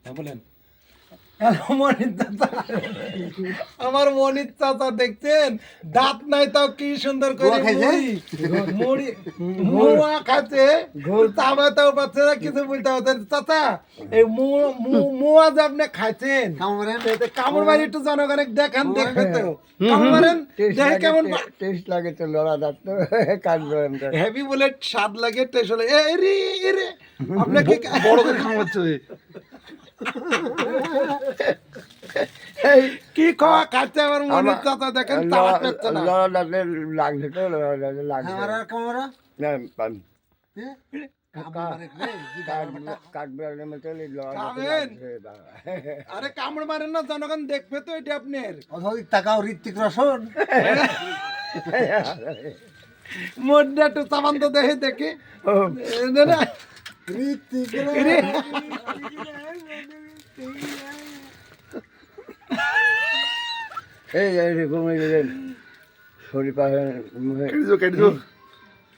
হ্যাঁ বলেন। আমার মনির চাচা দেখছেন দাঁত নাই তাও কি সুন্দর করে মুড়ি মুয়া খাচ্ছে চাবা তাও পাচ্ছে না কিছু বলতে পারছেন চাচা এই মুয়া যে আপনি খাইছেন কামড় মারি একটু জনগণে দেখান দেখবে তো কামড় মারেন দেখে কেমন টেস্ট লাগে তো লড়া দাঁত তো কাটবে হেভি বলে স্বাদ লাগে টেস্ট হলে এ রে আপনাকে বড় করে খাওয়াচ্ছে কি খাওয়া খাচ্ছে আমার মনে চাচা দেখেন তাওয়া পেচ্ছে না লড়া দাঁতে লাগছে তো লড়া দাঁতে লাগছে কাটবে মতো লড়া দাঁতে লাগছে আরে কামড় মারেন না জনগণ দেখবে তো এটা আপনার অধিক টাকাও ঋত্বিক রোশন মোডটা একটু সামান তো দেখে ঋত্বিক এই ঘুমিয়ে গেলেন শরীর পাশে